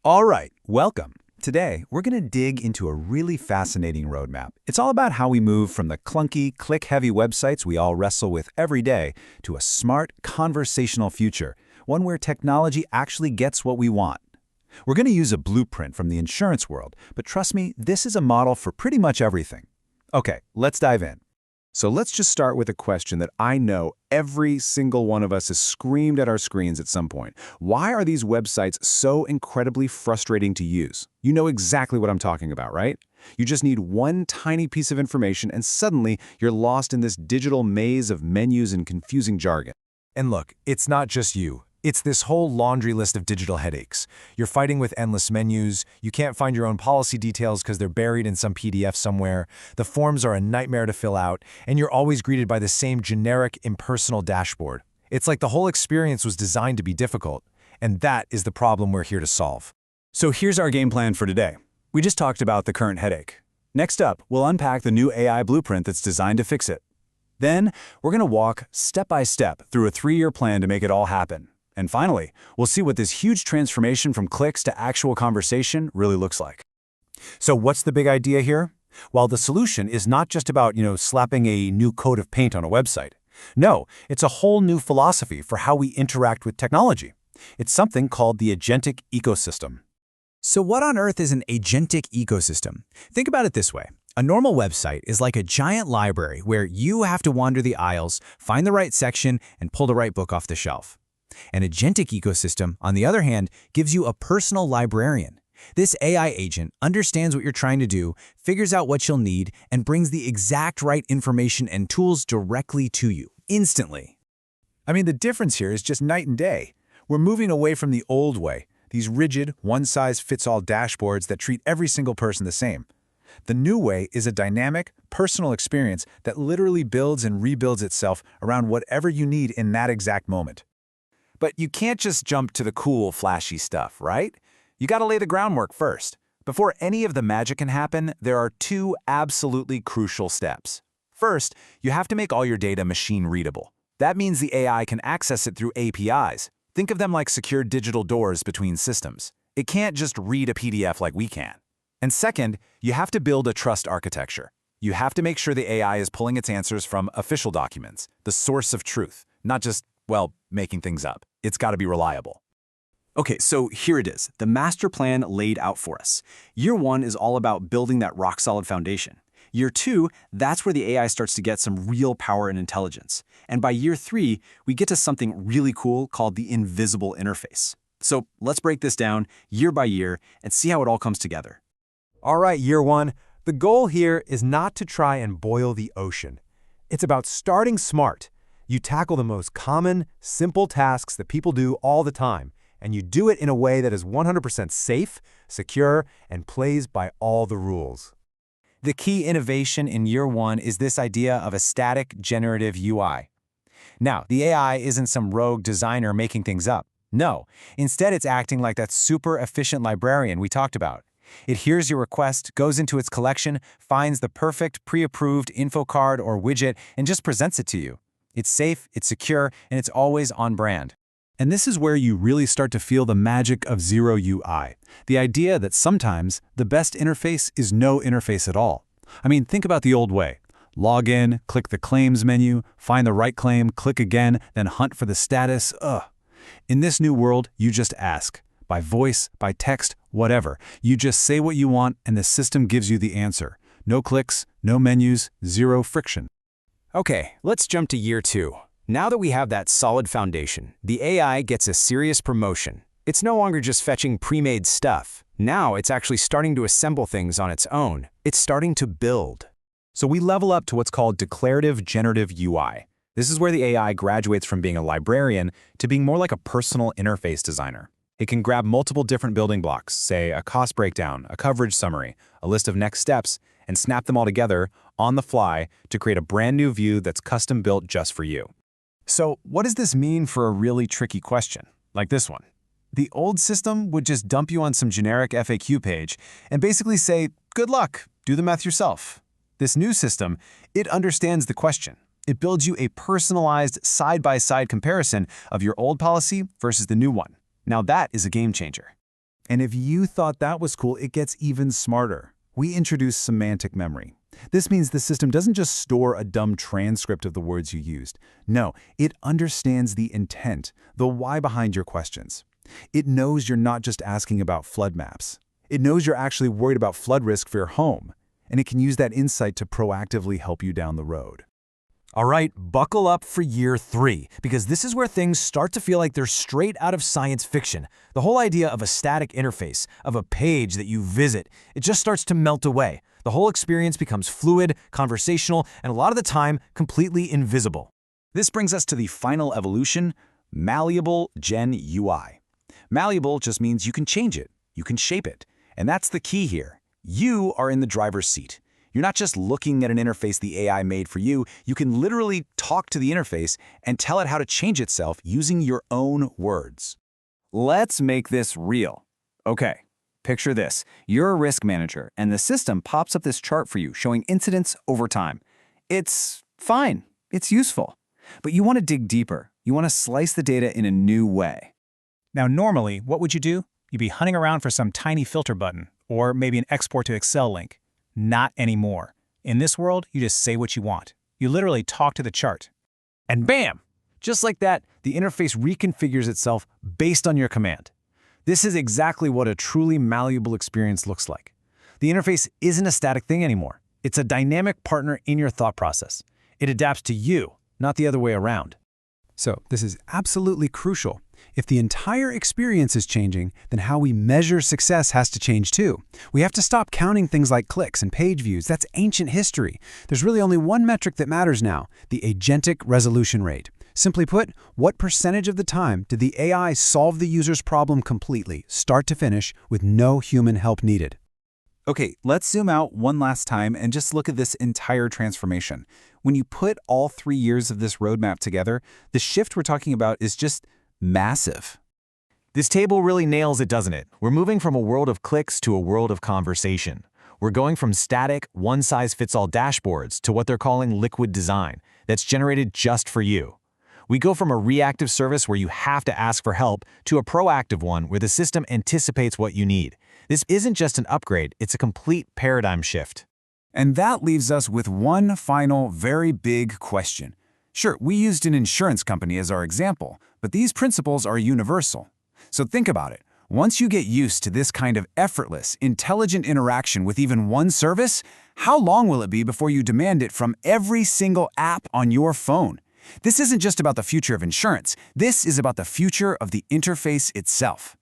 All right, welcome. Today, we're going to dig into a really fascinating roadmap. It's all about how we move from the clunky, click-heavy websites we all wrestle with every day to a smart, conversational future, one where technology actually gets what we want. We're going to use a blueprint from the insurance world, but trust me, this is a model for pretty much everything. Okay, let's dive in. So let's just start with a question that I know every single one of us has screamed at our screens at some point. Why are these websites so incredibly frustrating to use? You know exactly what I'm talking about, right? You just need one tiny piece of information and suddenly you're lost in this digital maze of menus and confusing jargon. And look, it's not just you. It's this whole laundry list of digital headaches. You're fighting with endless menus, you can't find your own policy details because they're buried in some PDF somewhere, the forms are a nightmare to fill out, and you're always greeted by the same generic, impersonal dashboard. It's like the whole experience was designed to be difficult, and that is the problem we're here to solve. So here's our game plan for today. We just talked about the current headache. Next up, we'll unpack the new AI blueprint that's designed to fix it. Then, we're going to walk step by step through a 3-year plan to make it all happen. And finally, we'll see what this huge transformation from clicks to actual conversation really looks like. So what's the big idea here? Well, the solution is not just about, slapping a new coat of paint on a website. No, it's a whole new philosophy for how we interact with technology. It's something called the agentic ecosystem. So what on earth is an agentic ecosystem? Think about it this way. A normal website is like a giant library where you have to wander the aisles, find the right section, and pull the right book off the shelf. An agentic ecosystem, on the other hand, gives you a personal librarian. This AI agent understands what you're trying to do, figures out what you'll need, and brings the exact right information and tools directly to you, instantly. I mean, the difference here is just night and day. We're moving away from the old way, these rigid, one-size-fits-all dashboards that treat every single person the same. The new way is a dynamic, personal experience that literally builds and rebuilds itself around whatever you need in that exact moment. But you can't just jump to the cool, flashy stuff, right? You gotta lay the groundwork first. Before any of the magic can happen, there are 2 absolutely crucial steps. First, you have to make all your data machine-readable. That means the AI can access it through APIs. Think of them like secure digital doors between systems. It can't just read a PDF like we can. And second, you have to build a trust architecture. You have to make sure the AI is pulling its answers from official documents, the source of truth, not just, making things up. It's got to be reliable. Okay, so here it is, the master plan laid out for us. Year 1 is all about building that rock-solid foundation. Year 2, that's where the AI starts to get some real power and intelligence. And by year 3, we get to something really cool called the invisible interface. So let's break this down year by year and see how it all comes together. All right, year 1, the goal here is not to try and boil the ocean. It's about starting smart. You tackle the most common, simple tasks that people do all the time, and you do it in a way that is 100% safe, secure, and plays by all the rules. The key innovation in year 1 is this idea of a static generative UI. Now, the AI isn't some rogue designer making things up. No, instead it's acting like that super efficient librarian we talked about. It hears your request, goes into its collection, finds the perfect pre-approved info card or widget, and just presents it to you. It's safe, it's secure, and it's always on brand. And this is where you really start to feel the magic of zero UI, the idea that sometimes the best interface is no interface at all. I mean, think about the old way. Log in, click the claims menu, find the right claim, click again, then hunt for the status. In this new world, you just ask. By voice, by text, whatever. You just say what you want and the system gives you the answer. No clicks, no menus, zero friction. Okay, let's jump to year 2. Now that we have that solid foundation, the AI gets a serious promotion. It's no longer just fetching pre-made stuff. Now it's actually starting to assemble things on its own. It's starting to build. So we level up to what's called declarative generative UI. This is where the AI graduates from being a librarian to being more like a personal interface designer. It can grab multiple different building blocks, say a cost breakdown, a coverage summary, a list of next steps, and snap them all together on the fly to create a brand new view that's custom built just for you. So what does this mean for a really tricky question, like this one? The old system would just dump you on some generic FAQ page and basically say, good luck, do the math yourself. This new system, it understands the question. It builds you a personalized side-by-side comparison of your old policy versus the new one. Now that is a game changer. And if you thought that was cool, it gets even smarter. We introduce semantic memory. This means the system doesn't just store a dumb transcript of the words you used. No, it understands the intent, the why behind your questions. It knows you're not just asking about flood maps. It knows you're actually worried about flood risk for your home, and it can use that insight to proactively help you down the road. All right, buckle up for year 3, because this is where things start to feel like they're straight out of science fiction. The whole idea of a static interface, of a page that you visit, it just starts to melt away. The whole experience becomes fluid, conversational, and a lot of the time, completely invisible. This brings us to the final evolution, malleable Gen UI. Malleable just means you can change it, you can shape it. And that's the key here. You are in the driver's seat. You're not just looking at an interface the AI made for you, you can literally talk to the interface and tell it how to change itself using your own words. Let's make this real. Okay, picture this. You're a risk manager, and the system pops up this chart for you showing incidents over time. It's fine. It's useful. But you want to dig deeper. You want to slice the data in a new way. Now, normally, what would you do? You'd be hunting around for some tiny filter button, or maybe an export to Excel link. Not anymore. In this world, you just say what you want. You literally talk to the chart. And bam! Just like that, the interface reconfigures itself based on your command. This is exactly what a truly malleable experience looks like. The interface isn't a static thing anymore. It's a dynamic partner in your thought process. It adapts to you, not the other way around. So this is absolutely crucial. If the entire experience is changing, then how we measure success has to change too. We have to stop counting things like clicks and page views. That's ancient history. There's really only one metric that matters now, the agentic resolution rate. Simply put, what percentage of the time did the AI solve the user's problem completely, start to finish, with no human help needed? Okay, let's zoom out one last time and just look at this entire transformation. When you put all 3 years of this roadmap together, the shift we're talking about is just massive. This table really nails it, doesn't it? We're moving from a world of clicks to a world of conversation. We're going from static, one-size-fits-all dashboards to what they're calling liquid design, that's generated just for you. We go from a reactive service where you have to ask for help to a proactive one where the system anticipates what you need. This isn't just an upgrade, it's a complete paradigm shift. And that leaves us with one final, very big question. Sure, we used an insurance company as our example, but these principles are universal. So think about it. Once you get used to this kind of effortless, intelligent interaction with even one service, how long will it be before you demand it from every single app on your phone? This isn't just about the future of insurance. This is about the future of the interface itself.